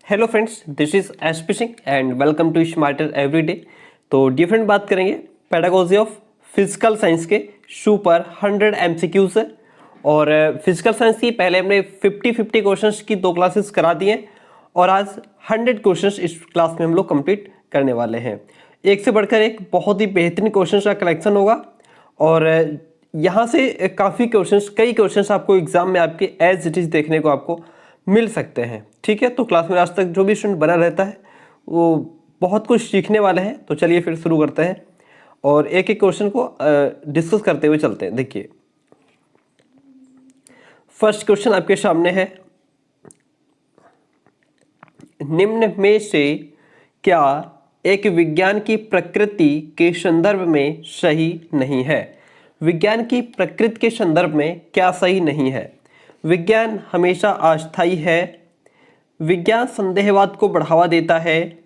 Hello friends, this is SP Singh and welcome to smarter everyday. तो different बात करेंगे pedagogy of physical science के super 100 MCQ से। और फिजिकल साइंस की पहले हमने 50-50 क्वेश्चंस की 2 क्लासेस करा दिए और आज 100 क्वेश्चंस इस क्लास में हम लोग कंप्लीट करने वाले हैं। एक से बढ़कर एक बहुत ही बेहतरीन क्वेश्चंस का कलेक्शन होगा और यहाँ से काफ़ी क्वेश्चंस, कई क्वेश्चंस आपको एग्जाम में आपके एज इट इज देखने को आपको मिल सकते हैं। ठीक है, तो क्लास में आज तक जो भी स्टूडेंट बना रहता है वो बहुत कुछ सीखने वाले हैं। तो चलिए फिर शुरू करते हैं और एक एक क्वेश्चन को डिस्कस करते हुए चलते हैं। देखिए, फर्स्ट क्वेश्चन आपके सामने है, निम्न में से क्या एक विज्ञान की प्रकृति के संदर्भ में सही नहीं है? विज्ञान की प्रकृति के संदर्भ में क्या सही नहीं है? विज्ञान हमेशा अस्थायी है, विज्ञान संदेहवाद को बढ़ावा देता है,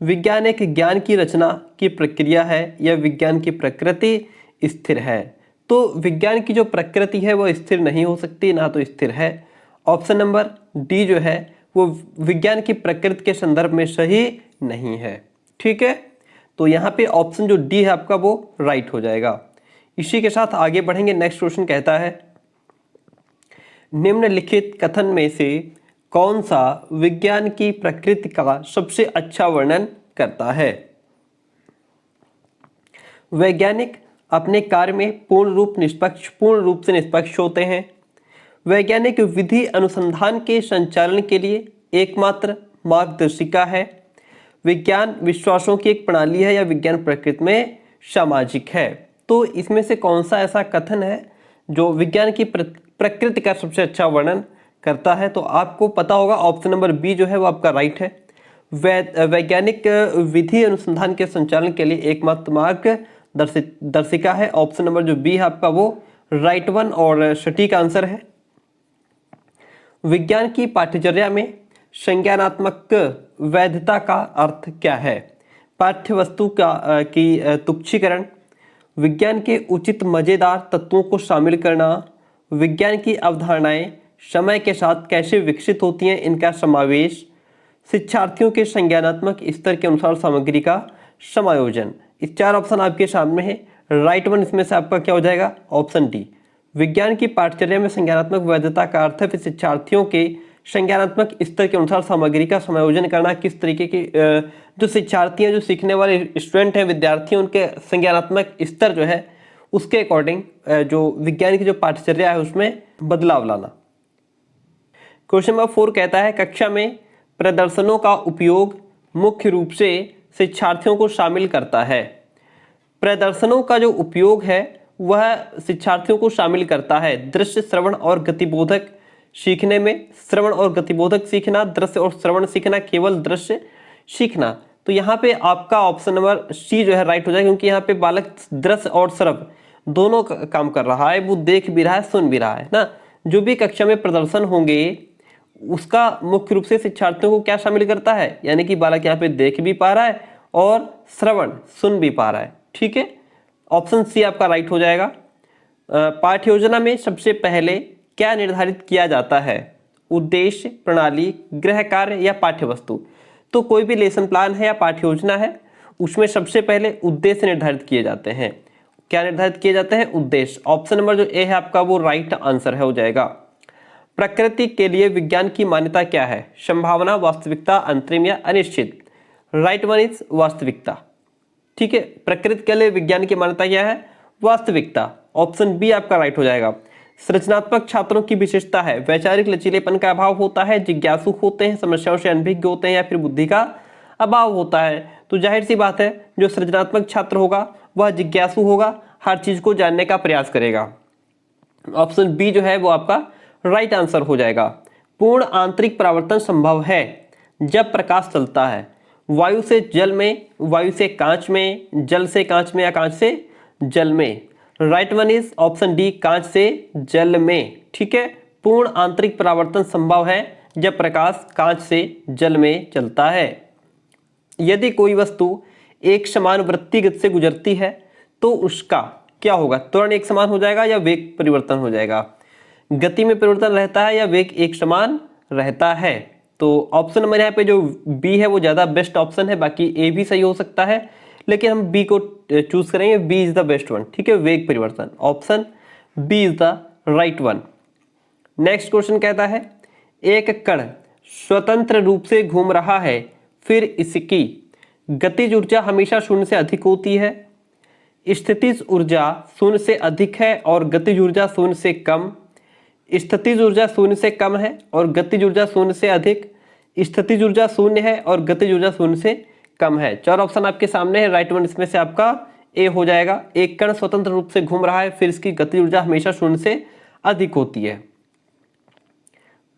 विज्ञान एक ज्ञान की रचना की प्रक्रिया है, या विज्ञान की प्रकृति स्थिर है? तो विज्ञान की जो प्रकृति है वो स्थिर नहीं हो सकती, ना तो स्थिर है। ऑप्शन नंबर डी जो है वो विज्ञान की प्रकृति के संदर्भ में सही नहीं है। ठीक है, तो यहाँ पे ऑप्शन जो डी है आपका वो राइट हो जाएगा। इसी के साथ आगे बढ़ेंगे। नेक्स्ट क्वेश्चन कहता है, निम्नलिखित कथन में से कौन सा विज्ञान की प्रकृति का सबसे अच्छा वर्णन करता है? वैज्ञानिक अपने कार्य में पूर्ण रूप से निष्पक्ष होते हैं। वैज्ञानिक विधि अनुसंधान के संचालन के लिए एकमात्र मार्गदर्शिका है। विज्ञान विश्वासों की एक प्रणाली है, या विज्ञान प्रकृति में सामाजिक है? तो इसमें से कौन सा ऐसा कथन है जो विज्ञान की प्रकृति का सबसे अच्छा वर्णन करता है? तो आपको पता होगा ऑप्शन नंबर बी जो है वो आपका राइट है। वैज्ञानिक विधि अनुसंधान के संचालन के लिए एकमात्र मार्गदर्शिका है। ऑप्शन नंबर जो बी है आपका वो राइट वन और सटीक आंसर है। विज्ञान की पाठ्यचर्या में संज्ञानात्मक वैधता का अर्थ क्या है? पाठ्य वस्तु की तुच्छीकरण, विज्ञान के उचित मजेदार तत्वों को शामिल करना, विज्ञान की अवधारणाएं समय के साथ कैसे विकसित होती हैं, इनका समावेश, शिक्षार्थियों के संज्ञानात्मक स्तर के अनुसार सामग्री का समायोजन। इस 4 ऑप्शन आपके सामने है। राइट वन इसमें से आपका क्या हो जाएगा? Option D. विज्ञान की पाठ्यचर्या में संज्ञानात्मक वैधता का अर्थ है फिर शिक्षार्थियों के संज्ञानात्मक स्तर के अनुसार सामग्री का समायोजन करना। किस तरीके की जो शिक्षार्थी हैं, जो सीखने वाले स्टूडेंट हैं, विद्यार्थी, उनके संज्ञानात्मक स्तर जो है उसके अकॉर्डिंग जो विज्ञान की जो पाठ्यचर्या है उसमें बदलाव लाना। क्वेश्चन नंबर 4 कहता है, कक्षा में प्रदर्शनों का उपयोग मुख्य रूप से शिक्षार्थियों को शामिल करता है। प्रदर्शनों का जो उपयोग है वह शिक्षार्थियों को शामिल करता है दृश्य, श्रवण और गतिबोधक सीखने में। श्रवण और गतिबोधक सीखना, दृश्य और श्रवण सीखना, केवल दृश्य सीखना। तो यहाँ पे आपका ऑप्शन नंबर सी जो है राइट हो जाएगा, क्योंकि यहाँ पे बालक दृश्य और श्रवण दोनों काम कर रहा है, वो देख भी रहा है, सुन भी रहा है ना। जो भी कक्षा में प्रदर्शन होंगे उसका मुख्य रूप से शिक्षार्थियों को क्या शामिल करता है, यानी कि बालक यहाँ पे देख भी पा रहा है और श्रवण सुन भी पा रहा है। ठीक है, ऑप्शन सी आपका राइट हो जाएगा। पाठ्य योजना में सबसे पहले क्या निर्धारित किया जाता है? उद्देश्य, प्रणाली, गृह कार्य या पाठ्य वस्तु? तो कोई भी लेसन प्लान है या पाठ्य योजना है उसमें सबसे पहले उद्देश्य निर्धारित किए जाते हैं। क्या निर्धारित किए जाते हैं? उद्देश्य। ऑप्शन नंबर जो ए है आपका वो राइट आंसर है हो जाएगा। प्रकृति के लिए विज्ञान की मान्यता क्या है? संभावना, वास्तविकता, अंतरिम या अनिश्चित? राइट वन इज वास्तविकता। ठीक है, प्रकृति के लिए विज्ञान की मान्यता क्या है? वास्तविकता। ऑप्शन बी आपका राइट हो जाएगा। सृजनात्मक छात्रों की विशेषता है वैचारिक लचीलेपन का अभाव होता है, जिज्ञासु होते हैं, समस्याओं से अनभिज्ञ होते हैं, या फिर बुद्धि का अभाव होता है। तो जाहिर सी बात है जो सृजनात्मक छात्र होगा वह जिज्ञासु होगा, हर चीज को जानने का प्रयास करेगा। ऑप्शन बी जो है वो आपका राइट आंसर हो जाएगा। पूर्ण आंतरिक परावर्तन संभव है जब प्रकाश चलता है। वायु से जल में, वायु से कांच में, जल से कांच में, या कांच से जल में? Right one is option D, कांच से जल में। ठीक है, पूर्ण आंतरिक परावर्तन संभव है जब प्रकाश कांच से जल में चलता है। यदि कोई वस्तु एक समान वृत्ति गति से गुजरती है तो उसका क्या होगा? त्वरण एक समान हो जाएगा या वेग परिवर्तन हो जाएगा? गति में परिवर्तन रहता है या वेग एक समान रहता है? तो ऑप्शन नंबर यहाँ पे जो बी है वो ज़्यादा बेस्ट ऑप्शन है, बाकी ए भी सही हो सकता है, लेकिन हम बी को चूज करेंगे। B is the best one, ठीक है, वेग परिवर्तन, option B is the right one. Next question कहता है एक कण स्वतंत्र रूप से घूम रहा है, फिर इसकी गतिज ऊर्जा हमेशा शून्य से अधिक होती है, स्थितिज ऊर्जा शून्य से अधिक है और गतिज ऊर्जा शून्य से कम, स्थितिज ऊर्जा शून्य से कम है और गतिज ऊर्जा शून्य से अधिक, स्थितिज ऊर्जा शून्य है और गतिज ऊर्जा शून्य से कम है। चार ऑप्शन आपके सामने है, राइट वन इसमें से आपका ए हो जाएगा। एक कण स्वतंत्र रूप से घूम रहा है, फिर इसकी गतिज ऊर्जा हमेशा शून्य से अधिक होती है।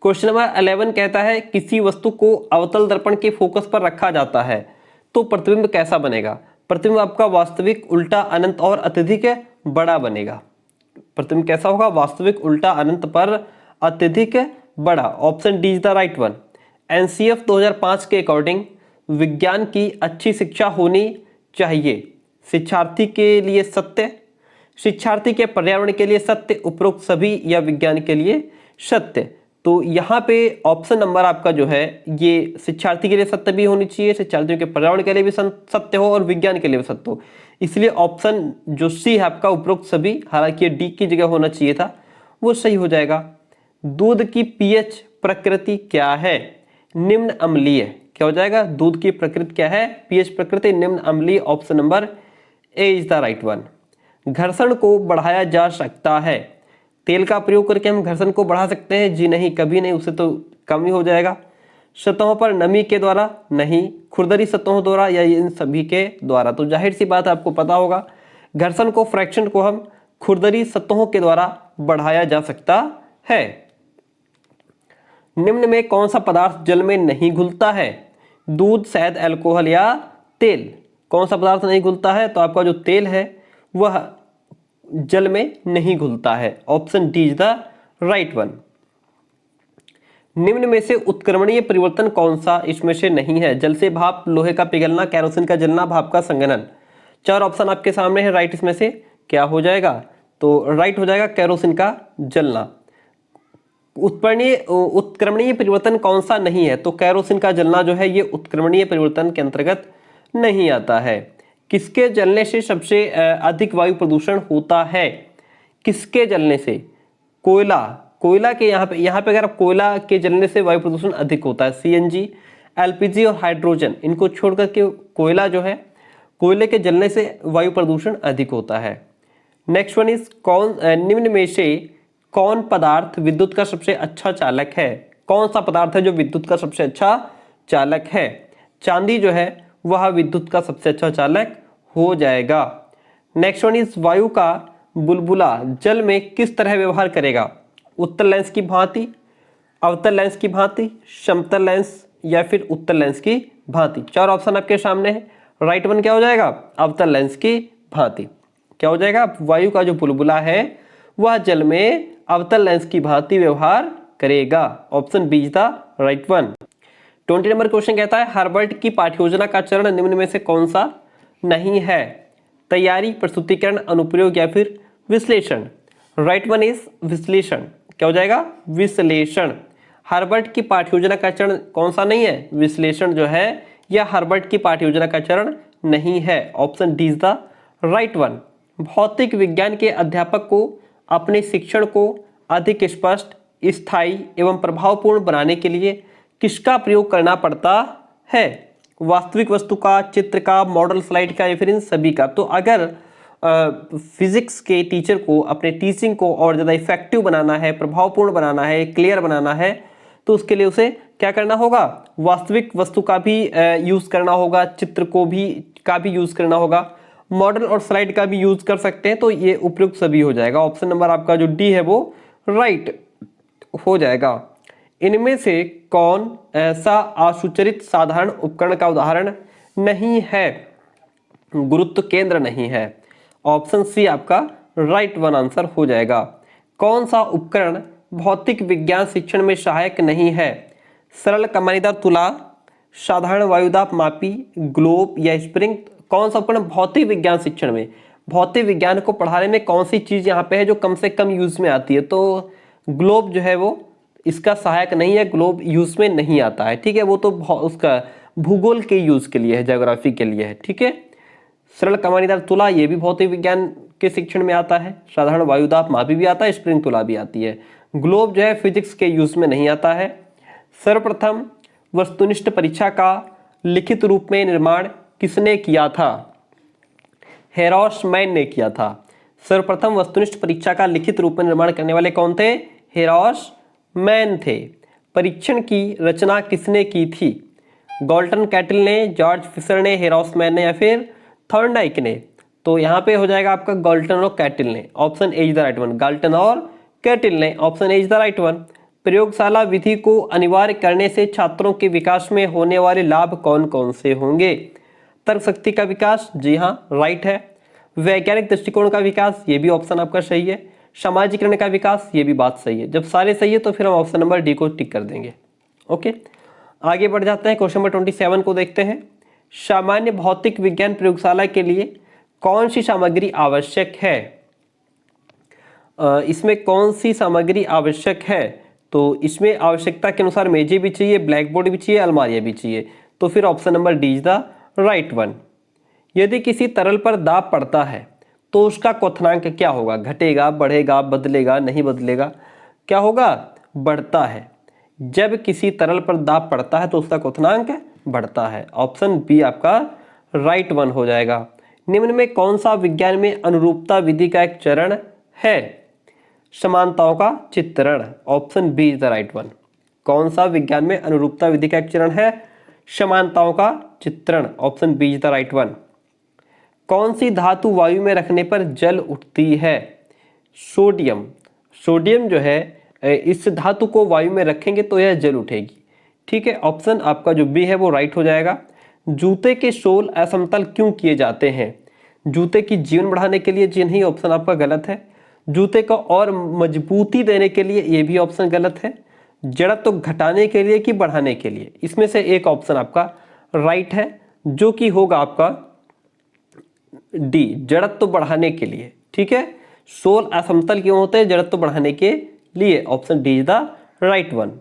क्वेश्चन नंबर 11 कहता है किसी वस्तु को अवतल दर्पण के फोकस पर रखा जाता है तो प्रतिबिंब कैसा बनेगा? प्रतिबिंब आपका वास्तविक, उल्टा, अनंत और अत्यधिक बड़ा बनेगा। प्रतिबिंब कैसा होगा? वास्तविक, उल्टा, अनंत पर अत्यधिक बड़ा। Option D is the right one. NCF 2005 के अकॉर्डिंग विज्ञान की अच्छी शिक्षा होनी चाहिए। शिक्षार्थी के लिए सत्य, शिक्षार्थी के पर्यावरण के लिए सत्य, उपरोक्त सभी या विज्ञान के लिए सत्य। तो यहाँ पे ऑप्शन नंबर आपका जो है ये शिक्षार्थी के लिए सत्य भी होनी चाहिए, शिक्षार्थियों के पर्यावरण के लिए भी सत्य हो और विज्ञान के लिए भी सत्य हो। इसलिए ऑप्शन जो सी है आपका उपरोक्त सभी, हालांकि डी की जगह होना चाहिए था, वो सही हो जाएगा। दूध की पीएच प्रकृति क्या है? निम्न अम्लीय। क्या हो जाएगा? दूध की प्रकृति क्या है? पीएच प्रकृति निम्न अम्लीय। Option number A is the right one. घर्षण को बढ़ाया जा सकता है। तेल का प्रयोग करके हम घर्षण को बढ़ा सकते हैं? जी नहीं, कभी नहीं, उससे तो कम ही हो जाएगा। सतहों पर नमी के द्वारा? नहीं। खुरदरी सतहों द्वारा या इन सभी के द्वारा? तो जाहिर सी बात आपको पता होगा, घर्षण को, फ्रैक्शन को हम खुरदरी सतहों के द्वारा बढ़ाया जा सकता है। निम्न में कौन सा पदार्थ जल में नहीं घुलता है? दूध, शहद, अल्कोहल या तेल? कौन सा पदार्थ नहीं घुलता है? तो आपका जो तेल है वह जल में नहीं घुलता है। Option D is the right one. निम्न में से उत्क्रमणीय परिवर्तन कौन सा इसमें से नहीं है? जल से भाप, लोहे का पिघलना, केरोसिन का जलना, भाप का संघनन। चार ऑप्शन आपके सामने है, राइट इसमें से क्या हो जाएगा? तो राइट हो जाएगा केरोसिन का जलना। उत्क्रमणीय परिवर्तन कौन सा नहीं है? तो केरोसिन का जलना जो है ये उत्क्रमणीय परिवर्तन के अंतर्गत नहीं आता है। किसके जलने से सबसे अधिक वायु प्रदूषण होता है? किसके जलने से? कोयला, कोयला के यहाँ पे अगर आप कोयला के जलने से वायु प्रदूषण अधिक होता है। सीएनजी, एलपीजी और हाइड्रोजन, इनको छोड़कर के कोयला जो है, कोयले के जलने से वायु प्रदूषण अधिक होता है। नेक्स्ट वन इज निम्न में से कौन पदार्थ विद्युत का सबसे अच्छा चालक है? कौन सा पदार्थ है जो विद्युत का सबसे अच्छा चालक है? चांदी जो है वह विद्युत का सबसे अच्छा चालक हो जाएगा। नेक्स्ट वन इज वायु का बुलबुला जल में किस तरह व्यवहार करेगा? उत्तल लेंस की भांति, अवतल लेंस की भांति, समतल लेंस या फिर उत्तल लेंस की भांति। चार ऑप्शन आपके सामने है, राइट वन क्या हो जाएगा? अवतल लेंस की भांति। क्या हो जाएगा? वायु का जो बुलबुला है वह जल में अवतल लेंस की भांति व्यवहार करेगा। Option B is the right one. 20 number question कहता है हार्वर्ड की पाठ्योजना का चरण निम्न में से कौन सा नहीं है? तैयारी, प्रस्तुतिकरण, अनुप्रयोग या फिर विश्लेषण। राइट वन इज विश्लेषण। क्या हो जाएगा? विश्लेषण। हार्वर्ड की पाठ्योजना का चरण कौन सा नहीं है? विश्लेषण जो है यह हार्वर्ड की पाठ्योजना का चरण नहीं है। Option D is the right one. भौतिक विज्ञान के अध्यापक को अपने शिक्षण को अधिक स्पष्ट, स्थायी एवं प्रभावपूर्ण बनाने के लिए किसका प्रयोग करना पड़ता है? वास्तविक वस्तु का, चित्र का, मॉडल स्लाइड का या फिर इन सभी का? तो अगर फिजिक्स के टीचर को अपने टीचिंग को और ज़्यादा इफेक्टिव बनाना है, प्रभावपूर्ण बनाना है, क्लियर बनाना है, तो उसके लिए उसे क्या करना होगा? वास्तविक वस्तु का भी यूज़ करना होगा, चित्र को भी का भी यूज़ करना होगा, मॉडल और स्लाइड का भी यूज़ कर सकते हैं। तो ये उपयुक्त सभी हो जाएगा। ऑप्शन नंबर आपका जो डी है वो राइट हो जाएगा। इनमें से कौन ऐसा आशुचरित साधारण उपकरण का उदाहरण नहीं है? गुरुत्व केंद्र नहीं है। ऑप्शन सी आपका राइट वन आंसर हो जाएगा। कौन सा उपकरण भौतिक विज्ञान शिक्षण में सहायक नहीं है? सरल कमानीदार तुला, साधारण वायुदाब मापी, ग्लोब या स्प्रिंग। कौन सा उपकरण भौतिक विज्ञान शिक्षण में, भौतिक विज्ञान को पढ़ाने में कौन सी चीज़ यहाँ पे है जो कम से कम यूज में आती है? तो ग्लोब जो है वो इसका सहायक नहीं है, ग्लोब यूज में नहीं आता है, ठीक है, वो तो उसका भूगोल के यूज के लिए है, ज्योग्राफी के लिए है, ठीक है। सरल कमानीदार तुला ये भी भौतिक विज्ञान के शिक्षण में आता है। साधारण वायुदाब मापी भी आता है, स्प्रिंग तुला भी आती है। ग्लोब जो है फिजिक्स के यूज में नहीं आता है। सर्वप्रथम वस्तुनिष्ठ परीक्षा का लिखित रूप में निर्माण किसने किया था? हेरासमैन ने किया था। सर्वप्रथम वस्तुनिष्ठ परीक्षा का लिखित रूप में निर्माण करने वाले कौन थे? हेरासमैन थे। परीक्षण की रचना किसने की थी? गॉल्टन कैटल ने, जॉर्ज फिशर ने, हेरासमैन ने या फिर थॉर्नडाइक ने? तो यहाँ पे हो जाएगा आपका गॉल्टन और कैटल ने। Option A is the right one. Galton और कैटल ने, option A is the right one. प्रयोगशाला विधि को अनिवार्य करने से छात्रों के विकास में होने वाले लाभ कौन कौन से होंगे? तर्क शक्ति का विकास, जी हाँ राइट है। वैज्ञानिक दृष्टिकोण का विकास, ये भी ऑप्शन आपका सही है। सामाजिकरण का विकास, ये भी बात सही है। जब सारे सही है तो फिर हम ऑप्शन नंबर डी को टिक कर देंगे। ओके, आगे बढ़ जाते हैं। क्वेश्चन नंबर 27 को देखते हैं। सामान्य भौतिक विज्ञान प्रयोगशाला के लिए कौन सी सामग्री आवश्यक है? इसमें कौन सी सामग्री आवश्यक है? तो इसमें आवश्यकता के अनुसार मेजें भी चाहिए, ब्लैक बोर्ड भी चाहिए, अलमारियां भी चाहिए। तो फिर option number D is the right one. यदि किसी तरल पर दाब पड़ता है तो उसका क्वथनांक क्या होगा? घटेगा, बढ़ेगा, बदलेगा, नहीं बदलेगा? क्या होगा? बढ़ता है। जब किसी तरल पर दाब पड़ता है तो उसका क्वथनांक बढ़ता है। ऑप्शन बी आपका राइट वन हो जाएगा। निम्न में कौन सा विज्ञान में अनुरूपता विधि का एक चरण है? समानताओं का चित्रण। Option B is the right one. कौन सा विज्ञान में अनुरूपता विधि का एक चरण है? समानताओं का चित्रण। Option B is the right one. कौन सी धातु वायु में रखने पर जल उठती है? सोडियम। सोडियम जो है, इस धातु को वायु में रखेंगे तो यह जल उठेगी, ठीक है। ऑप्शन आपका जो बी है वो राइट हो जाएगा। जूते के सोल असमतल क्यों किए जाते हैं? जूते की जीवन बढ़ाने के लिए, जी नहीं, ऑप्शन आपका गलत है। जूते को और मजबूती देने के लिए, ये भी ऑप्शन गलत है। जड़त्व तो घटाने के लिए कि बढ़ाने के लिए? इसमें से एक ऑप्शन आपका राइट है, जो कि होगा आपका डी, जड़त्व तो बढ़ाने के लिए, ठीक है। सोल असमतल क्यों होते हैं? जड़त्व तो बढ़ाने के लिए। Option D is the right one.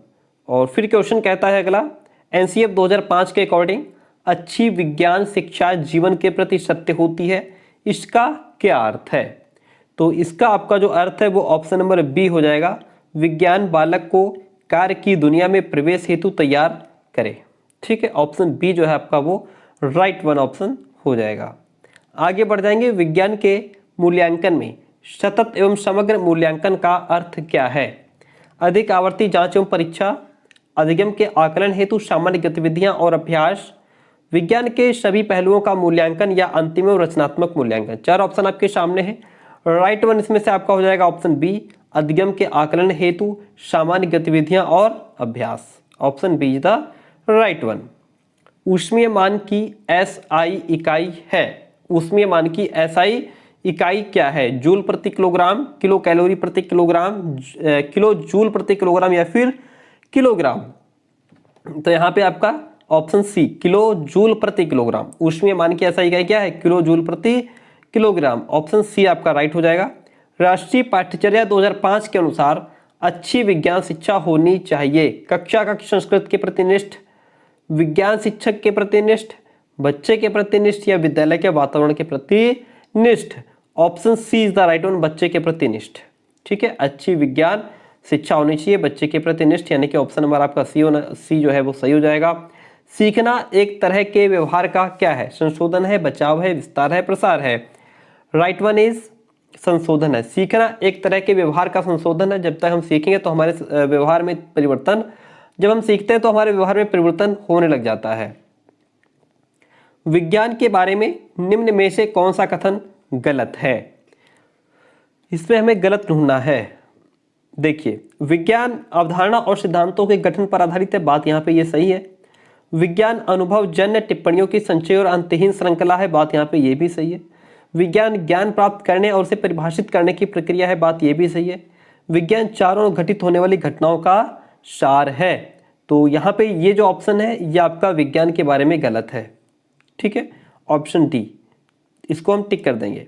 और फिर क्वेश्चन कहता है अगला, एनसीएफ 2005 के अकॉर्डिंग अच्छी विज्ञान शिक्षा जीवन के प्रति सत्य होती है, इसका क्या अर्थ है? तो इसका आपका जो अर्थ है वो ऑप्शन नंबर बी हो जाएगा। विज्ञान बालक को कार्य की दुनिया में प्रवेश हेतु तैयार करे, ठीक है। ऑप्शन बी जो है आपका वो राइट वन ऑप्शन हो जाएगा। आगे बढ़ जाएंगे। विज्ञान के मूल्यांकन में सतत एवं समग्र मूल्यांकन का अर्थ क्या है? अधिक आवर्ती जांच एवं परीक्षा, अधिगम के आकलन हेतु सामान्य गतिविधियां और अभ्यास, विज्ञान के सभी पहलुओं का मूल्यांकन या अंतिम एवं रचनात्मक मूल्यांकन। चार ऑप्शन आपके सामने है। राइट वन इसमें से आपका हो जाएगा ऑप्शन बी, अधिगम के आकलन हेतु सामान्य गतिविधियां और अभ्यास। Option B is the right one. ऊष्मीय मान की एसआई इकाई है। ऊष्मीय मान की एसआई इकाई क्या है? जूल प्रति किलोग्राम, किलो कैलोरी प्रति किलोग्राम, किलो जूल प्रति किलोग्राम या फिर किलोग्राम? तो यहाँ पे आपका ऑप्शन सी, किलो जूल प्रति किलोग्राम। ऊष्मीय मान की एसआई इकाई क्या है? किलो जूल प्रति किलोग्राम। ऑप्शन सी आपका राइट हो जाएगा। राष्ट्रीय पाठ्यचर्या 2005 के अनुसार अच्छी विज्ञान शिक्षा होनी चाहिए। कक्षा कक्ष संस्कृत के प्रतिनिष्ठ, विज्ञान शिक्षक के प्रतिनिष्ठ, बच्चे के प्रतिनिष्ठ या विद्यालय के वातावरण के प्रतिनिष्ठ? Option C is the right one, बच्चे के प्रतिनिष्ठ, ठीक है। अच्छी विज्ञान शिक्षा होनी चाहिए बच्चे के प्रतिनिष्ठ, यानी कि ऑप्शन नंबर आपका सी जो है वो सही हो जाएगा। सीखना एक तरह के व्यवहार का क्या है? संशोधन है, बचाव है, विस्तार है, प्रसार है? राइट वन इज संशोधन है। सीखना एक तरह के व्यवहार का संशोधन है। जब तक हम सीखेंगे तो हमारे व्यवहार में परिवर्तन, जब हम सीखते हैं तो हमारे व्यवहार में परिवर्तन होने लग जाता है। विज्ञान के बारे में निम्न में से कौन सा कथन गलत है? इसमें हमें गलत ढूंढना है। देखिए, विज्ञान अवधारणा और सिद्धांतों के गठन पर आधारित है, बात यहाँ पे ये सही है। विज्ञान अनुभव जन्य टिप्पणियों की संचय और अंतहीन श्रृंखला है, बात यहाँ पे ये भी सही है। विज्ञान ज्ञान प्राप्त करने और उसे परिभाषित करने की प्रक्रिया है, बात ये भी सही है। विज्ञान चारों ओर घटित होने वाली घटनाओं का सार है। तो यहाँ पे ये जो ऑप्शन है ये आपका विज्ञान के बारे में गलत है, ठीक है। ऑप्शन डी, इसको हम टिक कर देंगे,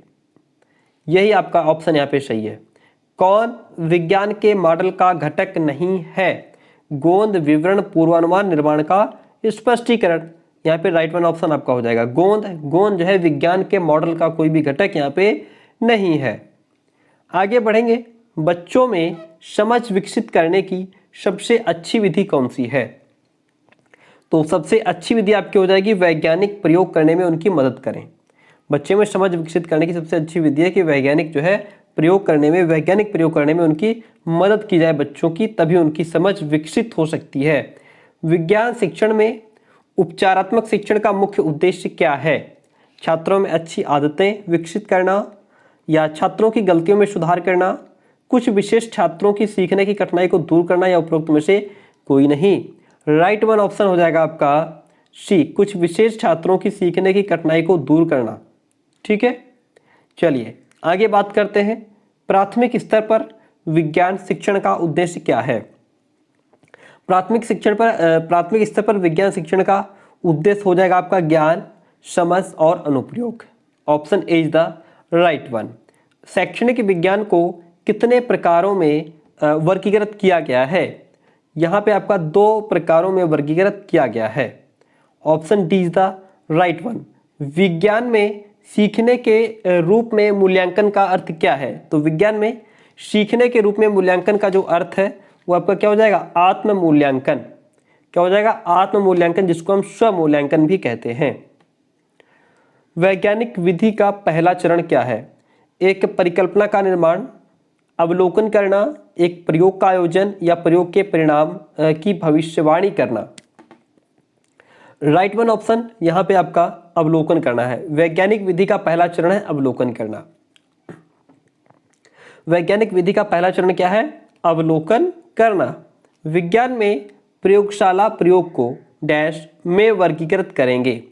यही आपका ऑप्शन यहाँ पे सही है। कौन विज्ञान के मॉडल का घटक नहीं है? गोंद विवरण पूर्वानुमान निर्माण का स्पष्टीकरण। यहाँ पे राइट वन ऑप्शन आपका हो जाएगा गोंद। गोंद जो है विज्ञान के मॉडल का कोई भी घटक यहाँ पे नहीं है। आगे बढ़ेंगे। बच्चों में समझ विकसित करने की सबसे अच्छी विधि कौन सी है? तो सबसे अच्छी विधि आपकी हो जाएगी वैज्ञानिक प्रयोग करने में उनकी मदद करें। बच्चे में समझ विकसित करने की सबसे अच्छी विधि है कि वैज्ञानिक प्रयोग करने में उनकी मदद की जाए बच्चों की, तभी उनकी समझ विकसित हो सकती है। विज्ञान शिक्षण में उपचारात्मक शिक्षण का मुख्य उद्देश्य क्या है? छात्रों में अच्छी आदतें विकसित करना या छात्रों की गलतियों में सुधार करना, कुछ विशेष छात्रों की सीखने की कठिनाई को दूर करना, या उपरोक्त में से कोई नहीं। राइट वन ऑप्शन हो जाएगा आपका सी, कुछ विशेष छात्रों की सीखने की कठिनाई को दूर करना। ठीक है, चलिए आगे बात करते हैं। प्राथमिक स्तर पर विज्ञान शिक्षण का उद्देश्य क्या है? प्राथमिक स्तर पर विज्ञान शिक्षण का उद्देश्य हो जाएगा आपका ज्ञान, समझ और अनुप्रयोग। Option A is the right one. शैक्षणिक विज्ञान को कितने प्रकारों में वर्गीकृत किया गया है? यहाँ पे आपका 2 प्रकारों में वर्गीकृत किया गया है। Option D is the right one. विज्ञान में सीखने के रूप में मूल्यांकन का अर्थ क्या है? तो विज्ञान में सीखने के रूप में मूल्यांकन का जो अर्थ है वो आपका क्या हो जाएगा? आत्म मूल्यांकन। क्या हो जाएगा? आत्म मूल्यांकन, जिसको हम स्व मूल्यांकन भी कहते हैं। वैज्ञानिक विधि का पहला चरण क्या है? एक परिकल्पना का निर्माण, अवलोकन करना, एक प्रयोग का आयोजन, या प्रयोग के परिणाम की भविष्यवाणी करना। राइट वन ऑप्शन यहाँ पे आपका अवलोकन करना है। वैज्ञानिक विधि का पहला चरण है अवलोकन करना। वैज्ञानिक विधि का पहला चरण क्या है? अवलोकन करना। विज्ञान में प्रयोगशाला प्रयोग को डैश में वर्गीकृत करेंगे?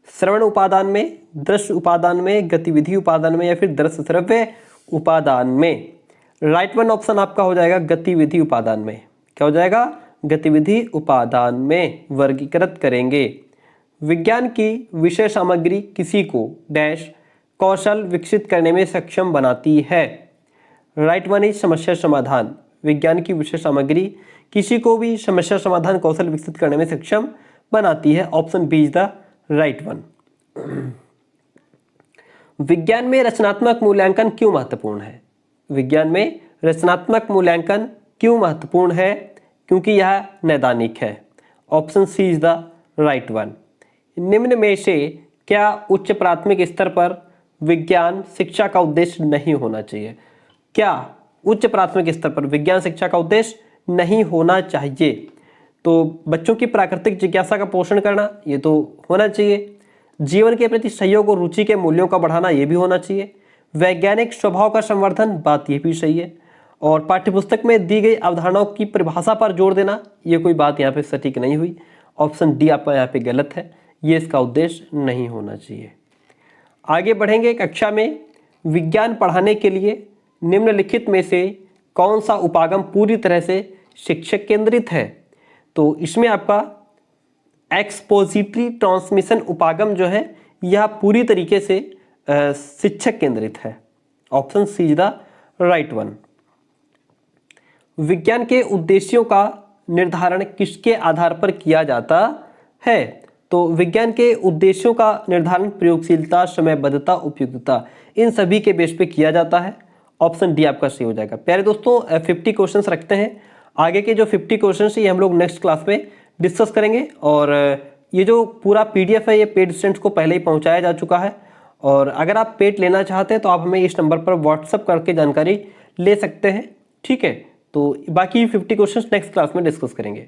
श्रवण उपादान में, दृश्य उपादान में, गतिविधि उपादान में, या फिर दृश्य श्रव्य उपादान में। राइट वन ऑप्शन आपका हो जाएगा गतिविधि उपादान में। क्या हो जाएगा? गतिविधि उपादान में वर्गीकृत करेंगे। विज्ञान की विषय सामग्री किसी को डैश कौशल विकसित करने में सक्षम बनाती है? राइट वन इज समस्या समाधान। विज्ञान की विषय सामग्री किसी को भी समस्या समाधान कौशल विकसित करने में सक्षम बनाती है। Option B is the right one. विज्ञान में रचनात्मक मूल्यांकन क्यों महत्वपूर्ण है? विज्ञान में रचनात्मक मूल्यांकन क्यों महत्वपूर्ण है? क्योंकि यह नैदानिक है। Option C is the right one. निम्न में से क्या उच्च प्राथमिक स्तर पर विज्ञान शिक्षा का उद्देश्य नहीं होना चाहिए? क्या उच्च प्राथमिक स्तर पर विज्ञान शिक्षा का उद्देश्य नहीं होना चाहिए? तो बच्चों की प्राकृतिक जिज्ञासा का पोषण करना, ये तो होना चाहिए। जीवन के प्रति सहयोग और रुचि के मूल्यों का बढ़ाना, ये भी होना चाहिए। वैज्ञानिक स्वभाव का संवर्धन, बात ये भी सही है। और पाठ्यपुस्तक में दी गई अवधारणाओं की परिभाषा पर जोर देना, ये कोई बात यहाँ पे सटीक नहीं हुई। ऑप्शन डी आपका यहाँ पे गलत है, ये इसका उद्देश्य नहीं होना चाहिए। आगे बढ़ेंगे। कक्षा में विज्ञान पढ़ाने के लिए निम्नलिखित में से कौन सा उपागम पूरी तरह से शिक्षक केंद्रित है? तो इसमें आपका एक्सपोजिटरी ट्रांसमिशन उपागम जो है यह पूरी तरीके से शिक्षक केंद्रित है। Option C is the right one. विज्ञान के उद्देश्यों का निर्धारण किसके आधार पर किया जाता है? तो विज्ञान के उद्देश्यों का निर्धारण प्रयोगशीलता, समयबद्धता, उपयुक्तता, इन सभी के बेस पे किया जाता है। ऑप्शन डी आपका सही हो जाएगा। प्यारे दोस्तों 50 क्वेश्चंस रखते हैं। आगे के जो 50 क्वेश्चंस ये हम लोग नेक्स्ट क्लास में डिस्कस करेंगे। और ये जो पूरा PDF है ये पेड स्टूडेंट्स को पहले ही पहुंचाया जा चुका है। और अगर आप पेड लेना चाहते हैं तो आप हमें इस नंबर पर व्हाट्सअप करके जानकारी ले सकते हैं। ठीक है, तो बाकी 50 क्वेश्चंस नेक्स्ट क्लास में डिस्कस करेंगे।